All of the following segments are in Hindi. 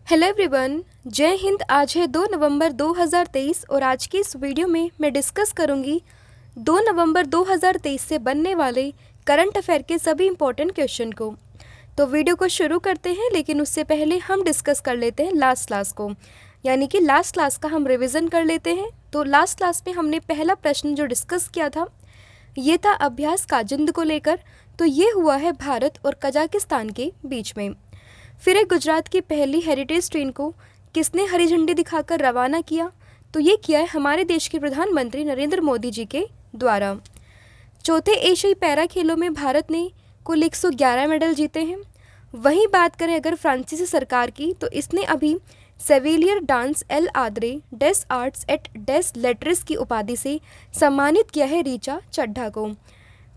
हेलो एवरीवन, जय हिंद। आज है 2 नवंबर 2023 और आज की इस वीडियो में मैं डिस्कस करूंगी 2 नवंबर 2023 से बनने वाले करंट अफेयर के सभी इंपॉर्टेंट क्वेश्चन को। तो वीडियो को शुरू करते हैं, लेकिन उससे पहले हम डिस्कस कर लेते हैं लास्ट क्लास को, यानी कि लास्ट क्लास का हम रिवीजन कर लेते हैं। तो लास्ट क्लास में हमने पहला प्रश्न जो डिस्कस किया था ये था अभ्यास काजिंद को लेकर। तो ये हुआ है भारत और कजाकिस्तान के बीच में। फिर एक गुजरात की पहली हेरिटेज ट्रेन को किसने हरी झंडी दिखाकर रवाना किया? तो ये किया है हमारे देश के प्रधानमंत्री नरेंद्र मोदी जी के द्वारा। चौथे एशियाई पैरा खेलों में भारत ने कुल 111 मेडल जीते हैं। वहीं बात करें अगर फ्रांसीसी सरकार की, तो इसने अभी सेविलियर डांस एल आद्रे डेस आर्ट्स एट डेस लेट्रिस की उपाधि से सम्मानित किया है रीचा चड्ढा को।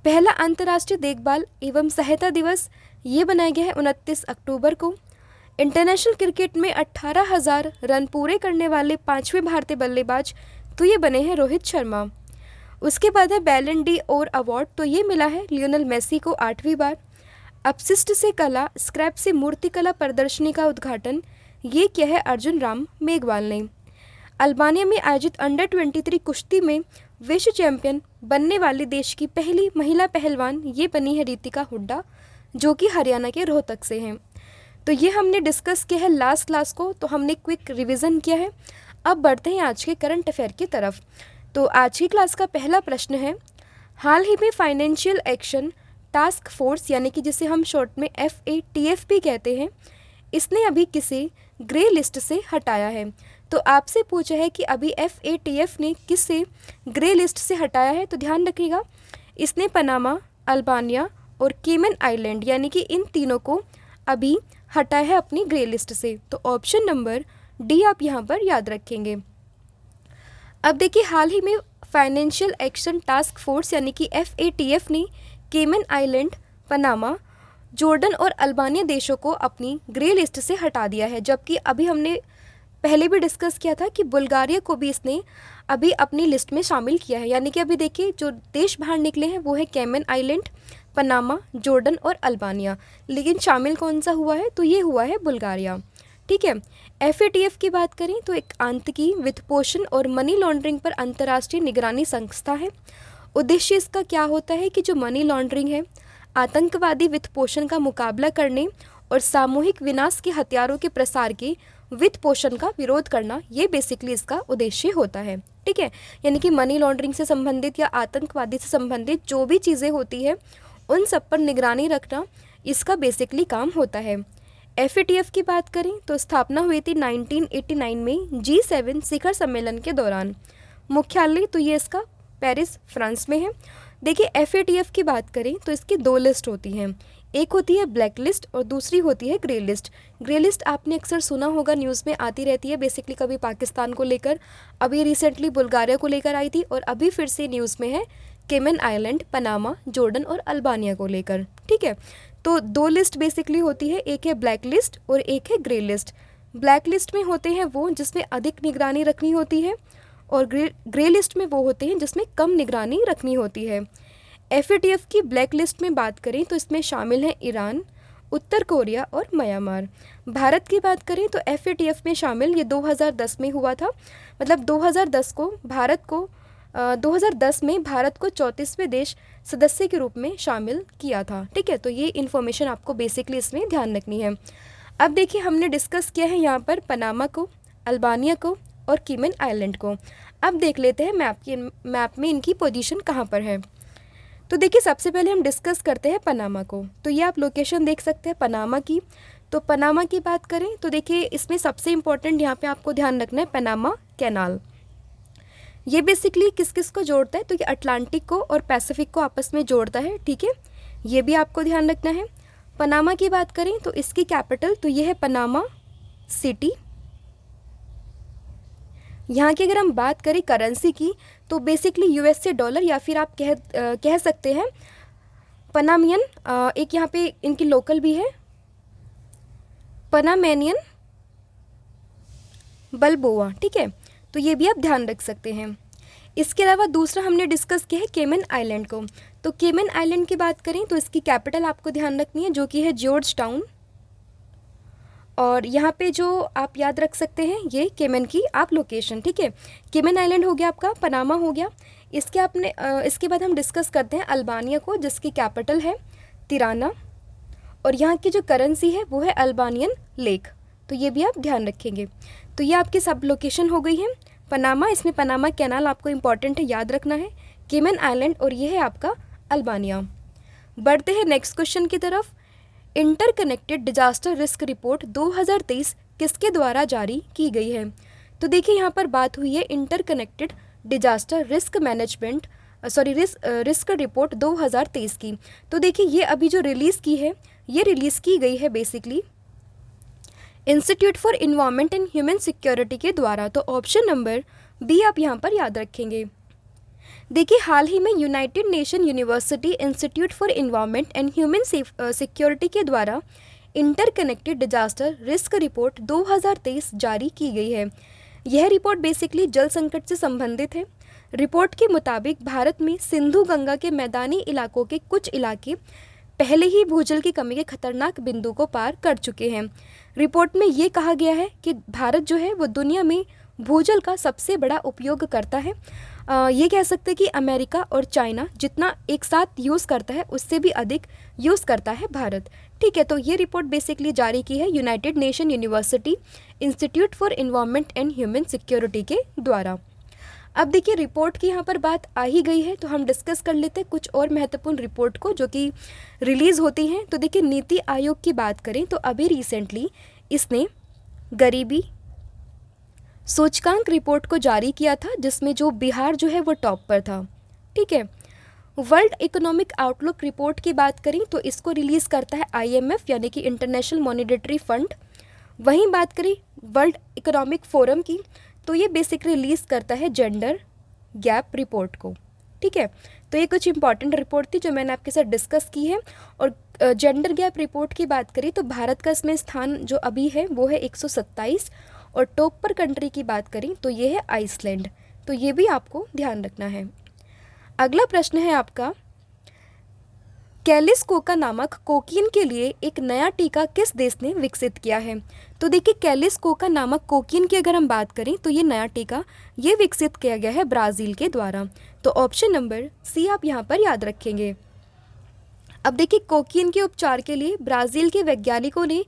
पहला अंतर्राष्ट्रीय देखभाल एवं सहायता दिवस ये बनाया गया है 29 अक्टूबर को। इंटरनेशनल क्रिकेट में 18,000 रन पूरे करने वाले 5वें भारतीय बल्लेबाज तो ये बने हैं रोहित शर्मा। उसके बाद है बैलन डी और अवार्ड, तो ये मिला है लियोनेल मेसी को 8वीं बार। अपशिष्ट से कला स्क्रैप से मूर्तिकला प्रदर्शनी का उद्घाटन ये किया है अर्जुन राम मेघवाल ने। अल्बानिया में आयोजित अंडर 23 कुश्ती में विश्व चैंपियन बनने वाले देश की पहली महिला पहलवान ये बनी है रितिका हुड्डा, जो कि हरियाणा के रोहतक से हैं। तो ये हमने डिस्कस किया है लास्ट क्लास को, तो हमने क्विक रिवीजन किया है। अब बढ़ते हैं आज के करंट अफेयर की तरफ। तो आज की क्लास का पहला प्रश्न है, हाल ही में फाइनेंशियल एक्शन टास्क फोर्स यानी कि जिसे हम शॉर्ट में FATF कहते हैं, इसने अभी किसे ग्रे लिस्ट से हटाया है? तो आपसे पूछा है कि अभी FATF ने किसे ग्रे लिस्ट से हटाया है। तो ध्यान रखिएगा, इसने पनामा, अल्बानिया और केमन आइलैंड यानी कि इन तीनों को अभी हटाया है अपनी ग्रे लिस्ट से। तो ऑप्शन नंबर डी आप यहाँ पर याद रखेंगे। अब देखिए, हाल ही में फाइनेंशियल एक्शन टास्क फोर्स यानी कि FATF ने केमन आइलैंड, पनामा, जॉर्डन और अल्बानिया देशों को अपनी ग्रे लिस्ट से हटा दिया है। जबकि अभी हमने पहले भी डिस्कस किया था कि बुल्गारिया को भी इसने अभी अपनी लिस्ट में शामिल किया है। यानी कि अभी देखिए जो देश बाहर निकले हैं वो है केमन आइलैंड, पनामा, जॉर्डन और अल्बानिया, लेकिन शामिल कौन सा हुआ है? तो ये हुआ है बुल्गारिया। ठीक है। FATF की बात करें तो एक आतंकी वित्तपोषण और मनी लॉन्ड्रिंग पर अंतर्राष्ट्रीय निगरानी संस्था है। उद्देश्य इसका क्या होता है कि जो मनी लॉन्ड्रिंग है, आतंकवादी वित्तपोषण का मुकाबला करने और सामूहिक विनाश के हथियारों के प्रसार के वित्त पोषण का विरोध करना, ये बेसिकली इसका उद्देश्य होता है। ठीक है। यानी कि मनी लॉन्ड्रिंग से संबंधित या आतंकवादी से संबंधित जो भी चीज़ें होती है उन सब पर निगरानी रखना इसका बेसिकली काम होता है। FATF की बात करें तो स्थापना हुई थी 1989 में G7 शिखर सम्मेलन के दौरान। मुख्यालय तो ये इसका पेरिस, फ्रांस में है। देखिए, FATF की बात करें तो इसकी 2 लिस्ट होती हैं, एक होती है ब्लैक लिस्ट और दूसरी होती है ग्रे लिस्ट। ग्रे लिस्ट आपने अक्सर सुना होगा, न्यूज़ में आती रहती है, बेसिकली कभी पाकिस्तान को लेकर, अभी रिसेंटली बुल्गारिया को लेकर आई थी और अभी फिर से न्यूज़ में है केमन आइलैंड, पनामा, जॉर्डन और अल्बानिया को लेकर। ठीक है। तो 2 लिस्ट बेसिकली होती है, एक है ब्लैक लिस्ट और एक है ग्रे लिस्ट। ब्लैक लिस्ट में होते हैं वो जिसमें अधिक निगरानी रखनी होती है और ग्रे लिस्ट में वो होते हैं जिसमें कम निगरानी रखनी होती है। FATF की ब्लैक लिस्ट में बात करें तो इसमें शामिल हैं ईरान, उत्तर कोरिया और म्यांमार। भारत की बात करें तो FATF में शामिल ये 2010 में हुआ था, मतलब 2010 में भारत को 34वें देश सदस्य के रूप में शामिल किया था। ठीक है। तो ये इन्फॉर्मेशन आपको बेसिकली इसमें ध्यान रखनी है। अब देखिए, हमने डिस्कस किया है यहाँ पर पनामा को, अल्बानिया को और केमन आइलैंड को। अब देख लेते हैं मैप में इनकी पोजीशन कहाँ पर है। तो देखिए, सबसे पहले हम डिस्कस करते हैं पनामा को। तो ये आप लोकेशन देख सकते हैं पनामा की। तो पनामा की बात करें तो देखिए, इसमें सबसे इम्पोर्टेंट यहाँ पे आपको ध्यान रखना है पनामा कैनाल। ये बेसिकली किस किस को जोड़ता है? तो ये अटलांटिक को और पैसिफिक को आपस में जोड़ता है। ठीक है, ये भी आपको ध्यान रखना है। पनामा की बात करें तो इसकी कैपिटल तो ये है पनामा सिटी। यहाँ की अगर हम बात करें करेंसी की तो बेसिकली USA डॉलर या फिर आप कह सकते हैं पनामियन, एक यहाँ पे इनकी लोकल भी है पनामेनियन बल्बोआ। ठीक है। तो ये भी आप ध्यान रख सकते हैं। इसके अलावा दूसरा हमने डिस्कस किया है केमन आइलैंड को। तो केमन आइलैंड की बात करें तो इसकी कैपिटल आपको ध्यान रखनी है जो कि है जॉर्ज टाउन। और यहाँ पे जो आप याद रख सकते हैं ये केमन की आप लोकेशन, ठीक है। केमन आइलैंड हो गया आपका, पनामा हो गया। इसके बाद हम डिस्कस करते हैं अल्बानिया को, जिसकी कैपिटल है तिराना, और यहाँ की जो करेंसी है वो है अल्बानियन लेक, तो ये भी आप ध्यान रखेंगे। तो ये आपकी सब लोकेशन हो गई है। पनामा, इसमें पनामा कैनाल आपको इम्पॉर्टेंट है, याद रखना है। केमन आइलैंड, और ये है आपका अल्बानिया। बढ़ते हैं नेक्स्ट क्वेश्चन की तरफ। इंटरकनेक्टेड डिजास्टर रिस्क रिपोर्ट 2023 किसके द्वारा जारी की गई है? तो देखिए यहाँ पर बात हुई है interconnected disaster risk management risk report 2023 की। तो देखिए ये अभी जो रिलीज़ की है, ये रिलीज़ की गई है basically institute for environment and human security के द्वारा। तो ऑप्शन नंबर बी आप यहाँ पर याद रखेंगे। देखिए हाल ही में United nation university institute for environment and human security के द्वारा इंटरकनेक्टेड डिजास्टर रिस्क रिपोर्ट 2023 जारी की गई है। यह रिपोर्ट बेसिकली जल संकट से संबंधित है। रिपोर्ट के मुताबिक भारत में सिंधु गंगा के मैदानी इलाकों के कुछ इलाके पहले ही भूजल की कमी के खतरनाक बिंदु को पार कर चुके हैं। रिपोर्ट में ये कहा गया है कि भारत जो है वो दुनिया में भूजल का सबसे बड़ा उपयोग करता है। ये कह सकते हैं कि अमेरिका और चाइना जितना एक साथ यूज़ करता है उससे भी अधिक यूज़ करता है भारत, ठीक है। तो ये रिपोर्ट बेसिकली जारी की है United nation university institute for environment and human security के द्वारा। अब देखिए रिपोर्ट की यहाँ पर बात आ ही गई है तो हम डिस्कस कर लेते हैं कुछ और महत्वपूर्ण रिपोर्ट को जो कि रिलीज़ होती हैं। तो देखिए नीति आयोग की बात करें तो अभी रिसेंटली इसने गरीबी सूचकांक रिपोर्ट को जारी किया था, जिसमें जो बिहार जो है वो टॉप पर था, ठीक है। वर्ल्ड इकोनॉमिक आउटलुक रिपोर्ट की बात करें तो इसको रिलीज़ करता है IMF यानी कि इंटरनेशनल मॉनेटरी फंड। वहीं बात करें वर्ल्ड इकोनॉमिक फोरम की तो ये बेसिकली रिलीज़ करता है जेंडर गैप रिपोर्ट को, ठीक है। तो ये कुछ इंपॉर्टेंट रिपोर्ट थी जो मैंने आपके साथ डिस्कस की है। और जेंडर गैप रिपोर्ट की बात करें तो भारत का इसमें स्थान जो अभी है वो है 127, और टॉप पर कंट्री की बात करें तो ये है आइसलैंड। तो ये भी आपको ध्यान रखना है। अगला प्रश्न है आपका, कैलिस कोका नामक कोकीन के लिए एक नया टीका किस देश ने विकसित किया है? तो देखिए कैलिस कोका नामक कोकीन की अगर हम बात करें तो ये नया टीका ये विकसित किया गया है ब्राज़ील के द्वारा। तो ऑप्शन नंबर सी आप यहाँ पर याद रखेंगे। अब देखिए कोकीन के उपचार के लिए ब्राज़ील के वैज्ञानिकों ने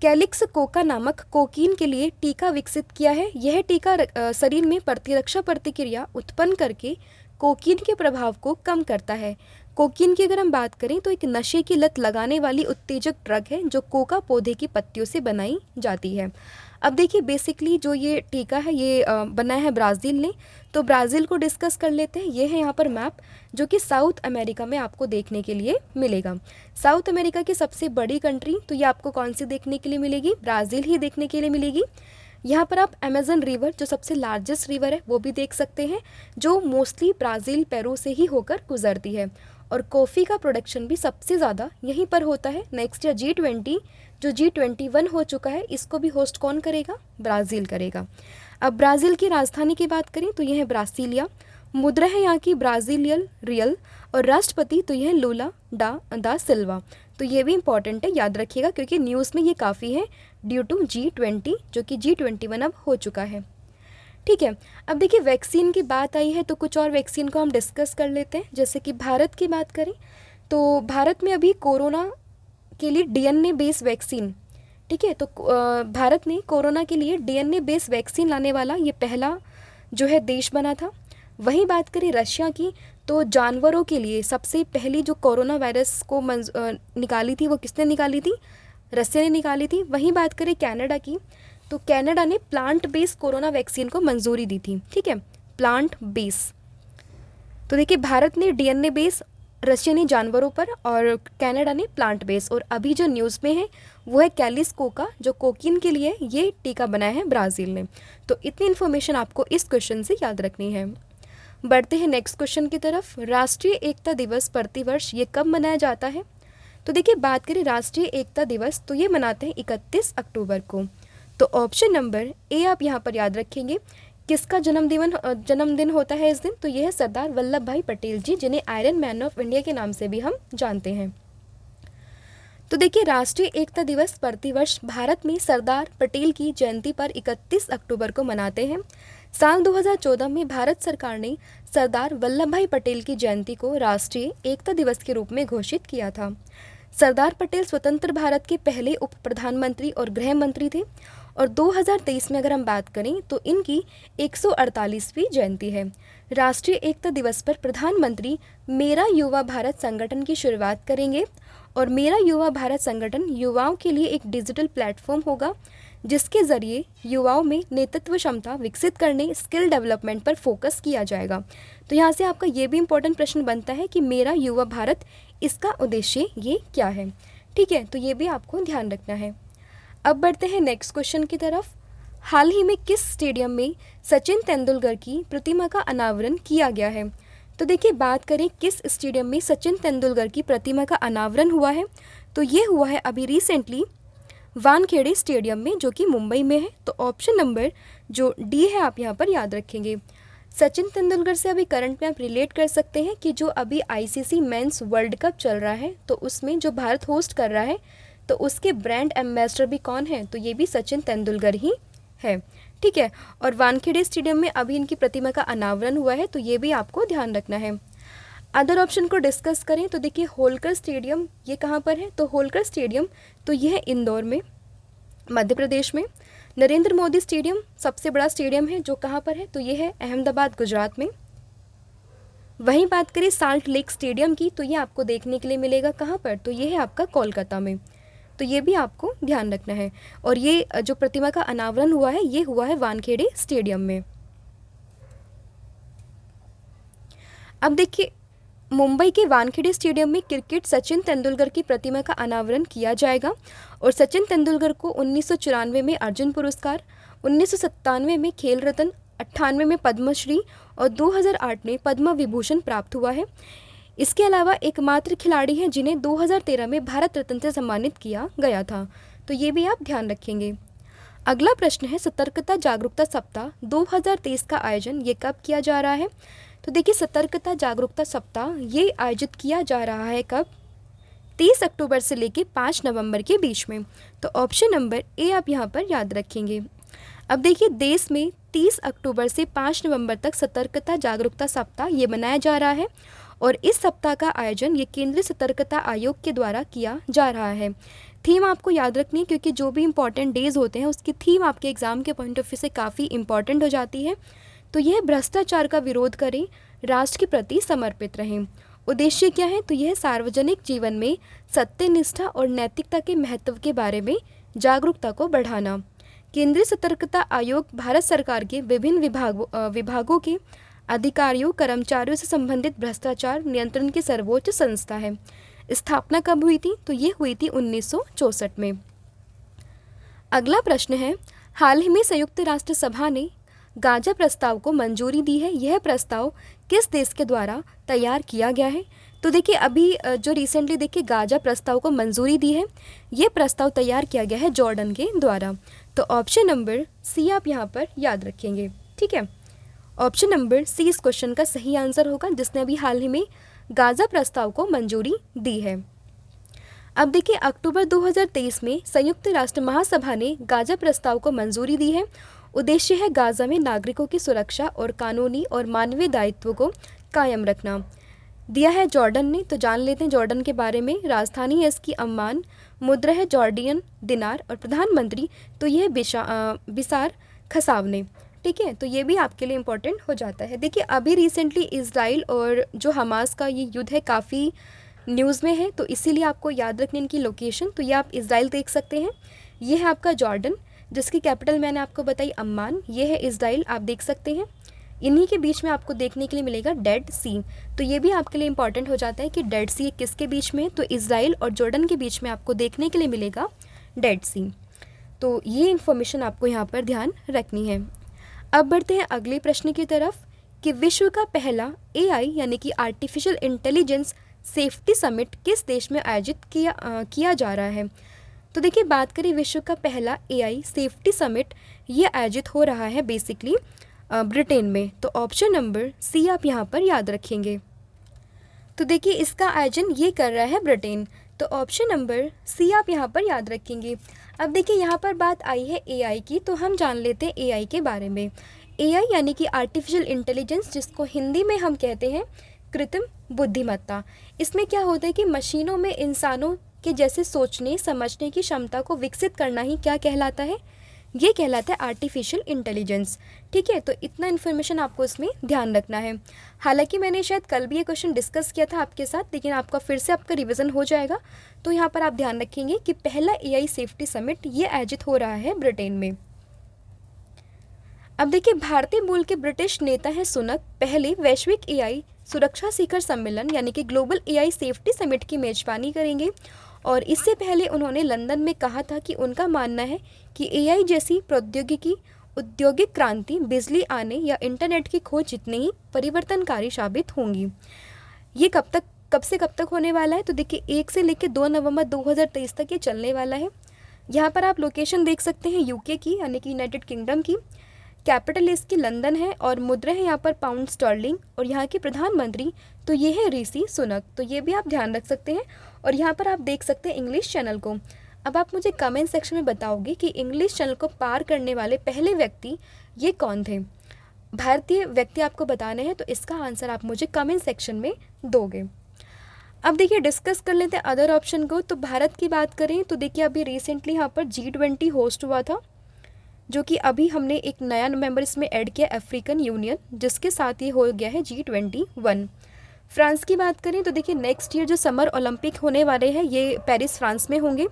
कैलिक्स कोका नामक कोकीन के लिए टीका विकसित किया है। यह टीका शरीर में प्रतिरक्षा प्रतिक्रिया उत्पन्न करके कोकीन के प्रभाव को कम करता है। कोकीन की अगर हम बात करें तो एक नशे की लत लगाने वाली उत्तेजक ड्रग है जो कोका पौधे की पत्तियों से बनाई जाती है। अब देखिए बेसिकली जो ये टीका है ये बनाया है ब्राज़ील ने। तो ब्राज़ील को डिस्कस कर लेते हैं। ये है यहाँ पर मैप जो कि साउथ अमेरिका में आपको देखने के लिए मिलेगा। साउथ अमेरिका की सबसे बड़ी कंट्री तो ये आपको कौन सी देखने के लिए मिलेगी? ब्राज़ील ही देखने के लिए मिलेगी। यहाँ पर आप अमेज़न रिवर जो सबसे लार्जेस्ट रिवर है वो भी देख सकते हैं, जो मोस्टली ब्राज़ील पेरू से ही होकर गुजरती है। और कॉफ़ी का प्रोडक्शन भी सबसे ज़्यादा यहीं पर होता है। नेक्स्ट ईयर G20 जो G21 हो चुका है इसको भी होस्ट कौन करेगा? ब्राज़ील करेगा। अब ब्राज़ील की राजधानी की बात करें तो यह है ब्रासिलिया। मुद्रा है यहाँ की ब्राज़ीलियन रियल, और राष्ट्रपति तो यह है लूला दा सिल्वा। तो ये भी इंपॉर्टेंट है, याद रखिएगा क्योंकि न्यूज़ में ये काफ़ी है ड्यू टू G20 जो कि G21 अब हो चुका है, ठीक है। अब देखिए वैक्सीन की बात आई है तो कुछ और वैक्सीन को हम डिस्कस कर लेते हैं। जैसे कि भारत की बात करें तो भारत में अभी कोरोना के लिए DNA बेस्ड वैक्सीन, ठीक है। तो भारत ने कोरोना के लिए DNA बेस्ड वैक्सीन लाने वाला ये पहला जो है देश बना था। वहीं बात करें रशिया की तो जानवरों के लिए सबसे पहली जो कोरोना वायरस को निकाली थी वो किसने निकाली थी? रशिया ने निकाली थी। वहीं बात करें कनाडा की तो कनाडा ने प्लांट बेस्ड कोरोना वैक्सीन को मंजूरी दी थी, ठीक है, प्लांट बेस। तो देखिए भारत ने DNA बेस, रशिया ने जानवरों पर और कनाडा ने प्लांट बेस। और अभी जो न्यूज़ में है वो है कैलिस कोका जो कोकीन के लिए ये टीका बनाया है ब्राज़ील ने। तो इतनी इन्फॉर्मेशन आपको इस क्वेश्चन से याद रखनी है। बढ़ते हैं नेक्स्ट क्वेश्चन की तरफ। राष्ट्रीय एकता दिवस प्रतिवर्ष ये कब मनाया जाता है? तो देखिए बात करें राष्ट्रीय एकता दिवस तो ये मनाते हैं 31 अक्टूबर को। तो ऑप्शन नंबर ए आप यहाँ पर याद रखेंगे। किसका जन्मदिन होता है इस दिन? तो यह है सरदार वल्लभ भाई पटेल जी, जिन्हें आयरन मैन ऑफ इंडिया के नाम से भी हम जानते हैं। तो देखिए, राष्ट्रीय एकता दिवस प्रतिवर्ष भारत में सरदार पटेल की जयंती पर 31 अक्टूबर को मनाते हैं। साल 2014 में भारत सरकार ने सरदार वल्लभ भाई पटेल की जयंती को राष्ट्रीय एकता दिवस के रूप में घोषित किया था। सरदार पटेल स्वतंत्र भारत के पहले उप प्रधानमंत्री और गृह मंत्री थे और 2023 में अगर हम बात करें तो इनकी 148वीं जयंती है। राष्ट्रीय एकता दिवस पर प्रधानमंत्री मेरा युवा भारत संगठन की शुरुआत करेंगे और मेरा युवा भारत संगठन युवाओं के लिए एक डिजिटल प्लेटफॉर्म होगा जिसके ज़रिए युवाओं में नेतृत्व क्षमता विकसित करने, स्किल डेवलपमेंट पर फोकस किया जाएगा। तो यहाँ से आपका ये भी इम्पोर्टेंट प्रश्न बनता है कि मेरा युवा भारत, इसका उद्देश्य ये क्या है। ठीक है, तो ये भी आपको ध्यान रखना है। अब बढ़ते हैं नेक्स्ट क्वेश्चन की तरफ। हाल ही में किस स्टेडियम में सचिन तेंदुलकर की प्रतिमा का अनावरण किया गया है? तो देखिए, बात करें किस स्टेडियम में सचिन तेंदुलकर की प्रतिमा का अनावरण हुआ है, तो ये हुआ है अभी रिसेंटली वानखेड़े स्टेडियम में, जो कि मुंबई में है। तो ऑप्शन नंबर जो डी है आप यहाँ पर याद रखेंगे। सचिन तेंदुलकर से अभी करंट में आप रिलेट कर सकते हैं कि जो अभी आईसीसी मेंस वर्ल्ड कप चल रहा है, तो उसमें जो भारत होस्ट कर रहा है, तो उसके ब्रांड एम्बेसडर भी कौन है? तो ये भी सचिन तेंदुलकर ही है। ठीक है, और वानखेड़े स्टेडियम में अभी इनकी प्रतिमा का अनावरण हुआ है, तो ये भी आपको ध्यान रखना है। अदर ऑप्शन को डिस्कस करें तो देखिए, होलकर स्टेडियम ये कहाँ पर है? तो होलकर स्टेडियम तो ये है इंदौर में, मध्य प्रदेश में। नरेंद्र मोदी स्टेडियम सबसे बड़ा स्टेडियम है, जो कहाँ पर है? तो ये है अहमदाबाद, गुजरात में। वहीं बात करें साल्ट लेक स्टेडियम की, तो ये आपको देखने के लिए मिलेगा कहाँ पर? तो ये है आपका कोलकाता में। तो ये भी आपको ध्यान रखना है। और ये जो प्रतिमा का अनावरण हुआ है, ये हुआ है वानखेड़े स्टेडियम में। अब देखिए, मुंबई के वानखेड़े स्टेडियम में क्रिकेट सचिन तेंदुलकर की प्रतिमा का अनावरण किया जाएगा। और सचिन तेंदुलकर को 1994 में अर्जुन पुरस्कार, 1997 में खेल रत्न, 98 में पद्मश्री और 2008 में पद्म विभूषण प्राप्त हुआ है। इसके अलावा एकमात्र खिलाड़ी हैं जिन्हें 2013 में भारत रत्न से सम्मानित किया गया था। तो ये भी आप ध्यान रखेंगे। अगला प्रश्न है, सतर्कता जागरूकता सप्ताह 2023 का आयोजन ये कब किया जा रहा है? तो देखिए, सतर्कता जागरूकता सप्ताह ये आयोजित किया जा रहा है कब? 30 अक्टूबर से लेकर 5 नवंबर के बीच में। तो ऑप्शन नंबर ए आप यहाँ पर याद रखेंगे। अब देखिए, देश में 30 अक्टूबर से 5 नवंबर तक सतर्कता जागरूकता सप्ताह ये मनाया जा रहा है और इस सप्ताह का आयोजन ये केंद्रीय सतर्कता आयोग के द्वारा किया जा रहा है। थीम आपको याद रखनी है, क्योंकि जो भी इंपॉर्टेंट डेज होते हैं उसकी थीम आपके एग्ज़ाम के पॉइंट ऑफ व्यू से काफ़ी इंपॉर्टेंट हो जाती है। तो यह भ्रष्टाचार का विरोध करें, राष्ट्र के प्रति समर्पित रहें। उद्देश्य क्या है? तो यह सार्वजनिक जीवन में सत्यनिष्ठा और नैतिकता के महत्व के बारे में जागरूकता को बढ़ाना। केंद्रीय सतर्कता आयोग भारत सरकार के विभिन्न विभागों के अधिकारियों, कर्मचारियों से संबंधित भ्रष्टाचार नियंत्रण की सर्वोच्च संस्था है। स्थापना कब हुई थी? तो ये हुई थी 1964 में। अगला प्रश्न है, हाल ही में संयुक्त राष्ट्र सभा ने गाजा प्रस्ताव को मंजूरी दी है। यह प्रस्ताव किस देश के द्वारा तैयार किया गया है? तो देखिए, अभी जो रिसेंटली देखिए गाजा प्रस्ताव को मंजूरी दी है, यह प्रस्ताव तैयार किया गया है जॉर्डन के द्वारा। तो ऑप्शन नंबर सी आप यहाँ पर याद रखेंगे। ठीक है, ऑप्शन नंबर सी इस क्वेश्चन का सही आंसर होगा, जिसने अभी हाल ही में गाजा प्रस्ताव को मंजूरी दी है। अब देखिए, अक्टूबर 2023 में संयुक्त राष्ट्र महासभा ने गाजा प्रस्ताव को मंजूरी दी है। उद्देश्य है गाजा में नागरिकों की सुरक्षा और कानूनी और मानवीय दायित्व को कायम रखना। दिया है जॉर्डन ने। तो जान लेते हैं जॉर्डन के बारे में। राजधानी है इसकी अम्मान, मुद्रा है जॉर्डियन दिनार और प्रधानमंत्री तो यह बिसार खसावने। ठीक है, तो ये भी आपके लिए इम्पोर्टेंट हो जाता है। देखिए, अभी रिसेंटली इजराइल और जो हमास का ये युद्ध है काफ़ी न्यूज़ में है, तो इसीलिए आपको याद रखने इनकी लोकेशन। तो ये आप इजराइल देख सकते हैं, ये है आपका जॉर्डन जिसकी कैपिटल मैंने आपको बताई अम्मान, ये है इजराइल आप देख सकते हैं। इन्हीं के बीच में आपको देखने के लिए मिलेगा डेड सी। तो ये भी आपके लिए इंपॉर्टेंट हो जाता है कि डेड सी किसके बीच में है? तो इजराइल और जॉर्डन के बीच में आपको देखने के लिए मिलेगा डेड सी। तो ये इन्फॉर्मेशन आपको यहाँ पर ध्यान रखनी है। अब बढ़ते हैं अगले प्रश्न की तरफ कि विश्व का पहला AI यानी कि आर्टिफिशियल इंटेलिजेंस सेफ्टी समिट किस देश में आयोजित किया जा रहा है? तो देखिए, बात करें विश्व का पहला AI सेफ्टी समिट, ये आयोजित हो रहा है बेसिकली ब्रिटेन में। तो ऑप्शन नंबर सी आप यहाँ पर याद रखेंगे। तो देखिए, इसका आयोजन ये कर रहा है ब्रिटेन। तो ऑप्शन नंबर सी आप यहाँ पर याद रखेंगे। अब देखिए यहाँ पर बात आई है एआई की, तो हम जान लेते हैं एआई के बारे में। एआई यानी कि आर्टिफिशियल इंटेलिजेंस, जिसको हिंदी में हम कहते हैं कृत्रिम बुद्धिमत्ता। इसमें क्या होता है कि मशीनों में इंसानों के जैसे सोचने समझने की क्षमता को विकसित करना ही क्या कहलाता है, ये कहलाता है आर्टिफिशियल इंटेलिजेंस। ठीक है, तो इतना इन्फॉर्मेशन आपको इसमें ध्यान रखना है। हालांकि मैंने शायद कल भी ये क्वेश्चन डिस्कस किया था आपके साथ, लेकिन आपका फिर से आपका रिवीजन हो जाएगा। तो यहाँ पर आप ध्यान रखेंगे कि पहला एआई सेफ्टी समिट ये आयोजित हो रहा है ब्रिटेन में। अब देखिए, भारतीय मूल के ब्रिटिश नेता हैं सुनक पहले वैश्विक एआई सुरक्षा शिखर सम्मेलन यानी कि ग्लोबल एआई सेफ्टी समिट की मेजबानी करेंगे। और इससे पहले उन्होंने लंदन में कहा था कि उनका मानना है कि एआई जैसी प्रौद्योगिकी औद्योगिक क्रांति, बिजली आने या इंटरनेट की खोज जितनी ही परिवर्तनकारी साबित होंगी। ये कब से कब तक होने वाला है, तो देखिए 1 से लेकर 2 नवंबर 2023 तक ये चलने वाला है। यहाँ पर आप लोकेशन देख सकते हैं यूके की यानी कि यूनाइटेड किंगडम की। कैपिटल इसकी लंदन है और मुद्रा है यहाँ पर पाउंड स्टर्लिंग। और यहाँ के प्रधानमंत्री तो ये है ऋषि सुनक, तो ये भी आप ध्यान रख सकते हैं। और यहाँ पर आप देख सकते हैं इंग्लिश चैनल को। अब आप मुझे कमेंट सेक्शन में बताओगे कि इंग्लिश चैनल को पार करने वाले पहले व्यक्ति ये कौन थे। भारतीय व्यक्ति आपको बताने हैं, तो इसका आंसर आप मुझे कमेंट सेक्शन में दोगे। अब देखिए डिस्कस कर लेते हैं अदर ऑप्शन को। तो भारत की बात करें तो देखिए अभी रिसेंटली यहाँ पर G20 होस्ट हुआ था, जो कि अभी हमने एक नया मेंबर इसमें ऐड किया अफ्रीकन यूनियन, जिसके साथ ये हो गया है G21। फ्रांस की बात करें तो देखिए नेक्स्ट ईयर जो समर ओलंपिक होने वाले हैं ये पेरिस फ्रांस में होंगे।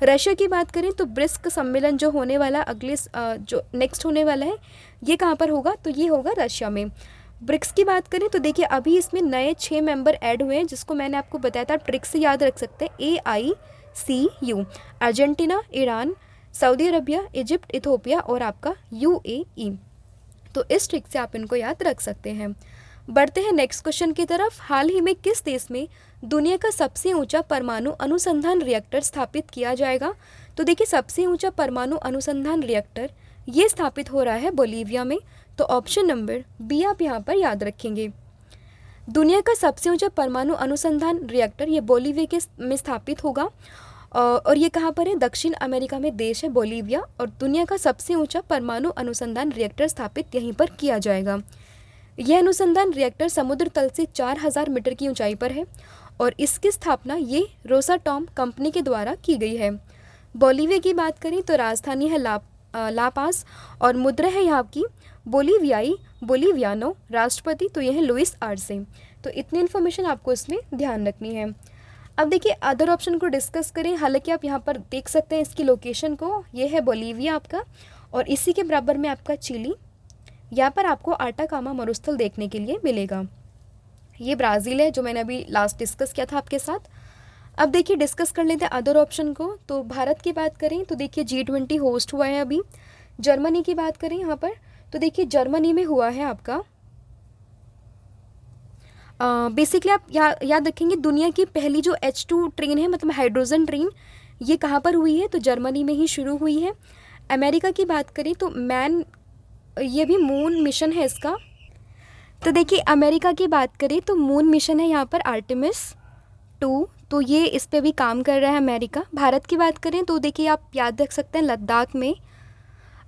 रशिया की बात करें तो ब्रिक्स सम्मेलन जो होने वाला अगले जो नेक्स्ट होने वाला है ये कहाँ पर होगा, तो ये होगा रशिया में। ब्रिक्स की बात करें तो देखिए अभी इसमें नए 6 मेंबर ऐड हुए हैं, जिसको मैंने आपको बताया था ट्रिक से याद रख सकते हैं। AICU, Argentina, Iran, Saudi Arabia, Egypt, Ethiopia और आपका UAE। तो इस ट्रिक से आप इनको याद रख सकते हैं। बढ़ते हैं नेक्स्ट क्वेश्चन की तरफ। हाल ही में किस देश में दुनिया का सबसे ऊंचा परमाणु अनुसंधान रिएक्टर स्थापित किया जाएगा, तो देखिए सबसे ऊंचा परमाणु अनुसंधान रिएक्टर ये स्थापित हो रहा है बोलीविया में। तो ऑप्शन नंबर बी आप यहाँ पर याद रखेंगे। दुनिया का सबसे ऊंचा परमाणु अनुसंधान रिएक्टर ये बोलीविया में स्थापित होगा। और ये कहाँ पर है, दक्षिण अमेरिका में देश है बोलीविया। और दुनिया का सबसे ऊंचा परमाणु अनुसंधान रिएक्टर स्थापित यहीं पर किया जाएगा। यह अनुसंधान रिएक्टर समुद्र तल से 4000 मीटर की ऊंचाई पर है और इसकी स्थापना ये रोसाटॉम कंपनी के द्वारा की गई है। बोलीविया की बात करें तो राजधानी है लापास और मुद्रा है यहाँ की बोलीवियाई बोलीवियानो। राष्ट्रपति तो यह है लुइस आर्से। तो इतनी इन्फॉर्मेशन आपको इसमें ध्यान रखनी है। अब देखिए अदर ऑप्शन को डिस्कस करें। हालांकि आप यहाँ पर देख सकते हैं इसकी लोकेशन को, ये है बोलीविया आपका और इसी के बराबर में आपका चिली। यहाँ पर आपको आटाकामा मरुस्थल देखने के लिए मिलेगा। ये ब्राज़ील है जो मैंने अभी लास्ट डिस्कस किया था आपके साथ। अब देखिए डिस्कस कर लेते हैं अदर ऑप्शन को। तो भारत की बात करें तो देखिए G20 होस्ट हुआ है अभी। जर्मनी की बात करें यहाँ पर तो देखिए जर्मनी में हुआ है आपका बेसिकली आप याद रखेंगे दुनिया की पहली जो H2 ट्रेन है, मतलब हाइड्रोजन ट्रेन, ये कहाँ पर हुई है, तो जर्मनी में ही शुरू हुई है। अमेरिका की बात करें तो ये भी मून मिशन है इसका। तो देखिए अमेरिका की बात करें तो मून मिशन है यहाँ पर आर्टेमिस 2, तो ये इस पे भी काम कर रहा है अमेरिका। भारत की बात करें तो देखिए आप याद रख सकते हैं लद्दाख में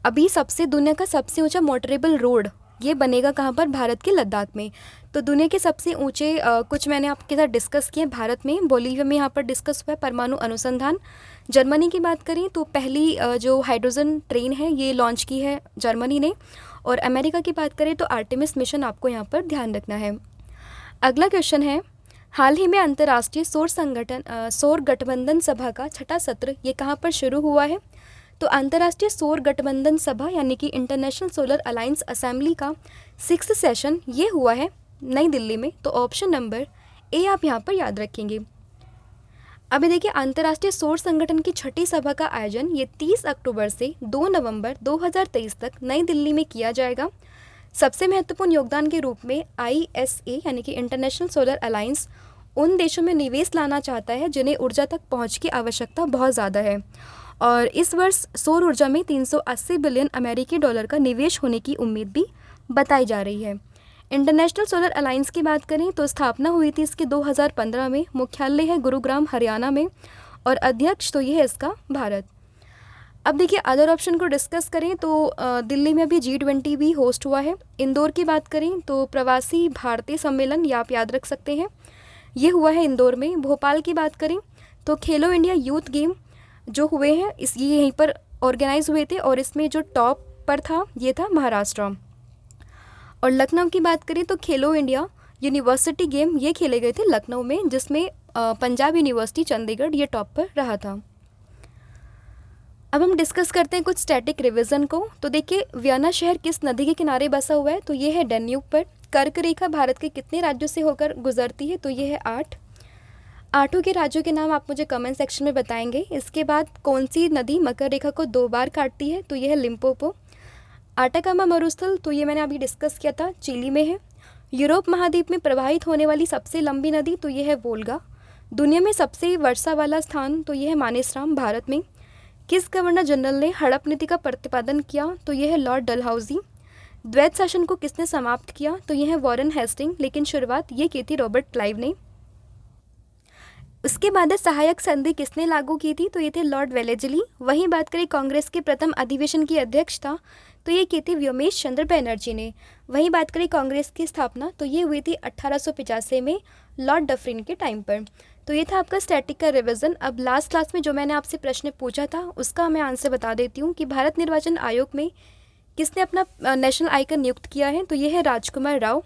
अभी दुनिया का सबसे ऊंचा मोटरेबल रोड ये बनेगा कहाँ पर, भारत के लद्दाख में। तो दुनिया के सबसे ऊंचे कुछ मैंने आपके साथ डिस्कस किए भारत में, बोलीविया में यहाँ पर डिस्कस हुआ है परमाणु अनुसंधान। जर्मनी की बात करें तो पहली जो हाइड्रोजन ट्रेन है ये लॉन्च की है जर्मनी ने। और अमेरिका की बात करें तो आर्टेमिस मिशन आपको यहाँ पर ध्यान रखना है। अगला क्वेश्चन है, हाल ही में अंतर्राष्ट्रीय सौर गठबंधन सभा का 6ठा सत्र ये कहाँ पर शुरू हुआ है, तो अंतर्राष्ट्रीय सौर गठबंधन सभा यानी कि इंटरनेशनल सोलर अलायंस असेंबली का 6th सेशन ये हुआ है नई दिल्ली में। तो ऑप्शन नंबर ए आप यहाँ पर याद रखेंगे। अभी देखिए अंतर्राष्ट्रीय सौर संगठन की 6ठी सभा का आयोजन ये 30 अक्टूबर से 2 नवंबर 2023 तक नई दिल्ली में किया जाएगा। सबसे महत्वपूर्ण योगदान के रूप में ISA यानी कि इंटरनेशनल सोलर अलायंस उन देशों में निवेश लाना चाहता है जिन्हें ऊर्जा तक पहुँच की आवश्यकता बहुत ज़्यादा है। और इस वर्ष सौर ऊर्जा में 380 बिलियन अमेरिकी डॉलर का निवेश होने की उम्मीद भी बताई जा रही है। इंटरनेशनल सोलर अलायंस की बात करें तो स्थापना हुई थी इसकी 2015 में, मुख्यालय है गुरुग्राम हरियाणा में और अध्यक्ष तो ये है इसका भारत। अब देखिए अदर ऑप्शन को डिस्कस करें तो दिल्ली में अभी G20 भी होस्ट हुआ है। इंदौर की बात करें तो प्रवासी भारतीय सम्मेलन, ये आप याद रख सकते हैं, ये हुआ है इंदौर में। भोपाल की बात करें तो खेलो इंडिया यूथ गेम जो हुए हैं ये यहीं पर ऑर्गेनाइज हुए थे और इसमें जो टॉप पर था ये था महाराष्ट्र। और लखनऊ की बात करें तो खेलो इंडिया यूनिवर्सिटी गेम ये खेले गए थे लखनऊ में, जिसमें पंजाब यूनिवर्सिटी चंडीगढ़ ये टॉप पर रहा था। अब हम डिस्कस करते हैं कुछ स्टैटिक रिवीजन को। तो देखिए वियना शहर किस नदी के किनारे बसा हुआ है, तो ये है डैन्यूब पर। कर्क रेखा भारत के कितने राज्यों से होकर गुजरती है, तो ये है 8। 8 के राज्यों के नाम आप मुझे कमेंट सेक्शन में बताएंगे। इसके बाद कौन सी नदी मकर रेखा को 2 बार काटती है, तो ये है लिम्पोपो। आटाकामा मरुस्थल तो ये मैंने अभी डिस्कस किया था, चिली में है। यूरोप महाद्वीप में प्रवाहित होने वाली सबसे लंबी नदी तो ये है वोल्गा। दुनिया में सबसे वर्षा वाला स्थान तो ये है मानेसराम भारत में। किस गवर्नर जनरल ने हड़प नीति का प्रतिपादन किया, तो यह है लॉर्ड डलहौजी। द्वैत शासन को किसने समाप्त किया, तो यह है वॉरेन हेस्टिंग, लेकिन शुरुआत ये की थी रॉबर्ट क्लाइव ने। उसके बाद सहायक संधि किसने लागू की थी, तो ये थे लॉर्ड वेलेजली। वहीं बात करें कांग्रेस के प्रथम अधिवेशन की अध्यक्षता तो ये की थी व्योमेश चंद्र बैनर्जी ने। वहीं बात करें कांग्रेस की स्थापना तो ये हुई थी 1885 में लॉर्ड डफरिन के टाइम पर। तो ये था आपका स्टैटिक का रिवीजन। अब लास्ट क्लास में जो मैंने आपसे प्रश्न पूछा था उसका मैं आंसर बता देती हूँ कि भारत निर्वाचन आयोग में किसने अपना नेशनल आइकन नियुक्त किया है, तो ये है राजकुमार राव।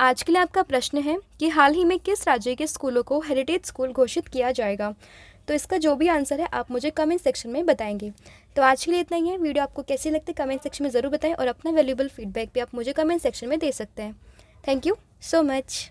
आज के लिए आपका प्रश्न है कि हाल ही में किस राज्य के स्कूलों को हेरिटेज स्कूल घोषित किया जाएगा, तो इसका जो भी आंसर है आप मुझे कमेंट सेक्शन में बताएंगे। तो आज के लिए इतना ही है। वीडियो आपको कैसी लगती है कमेंट सेक्शन में ज़रूर बताएं और अपना वैल्यूएबल फीडबैक भी आप मुझे कमेंट सेक्शन में दे सकते हैं। Thank you so much.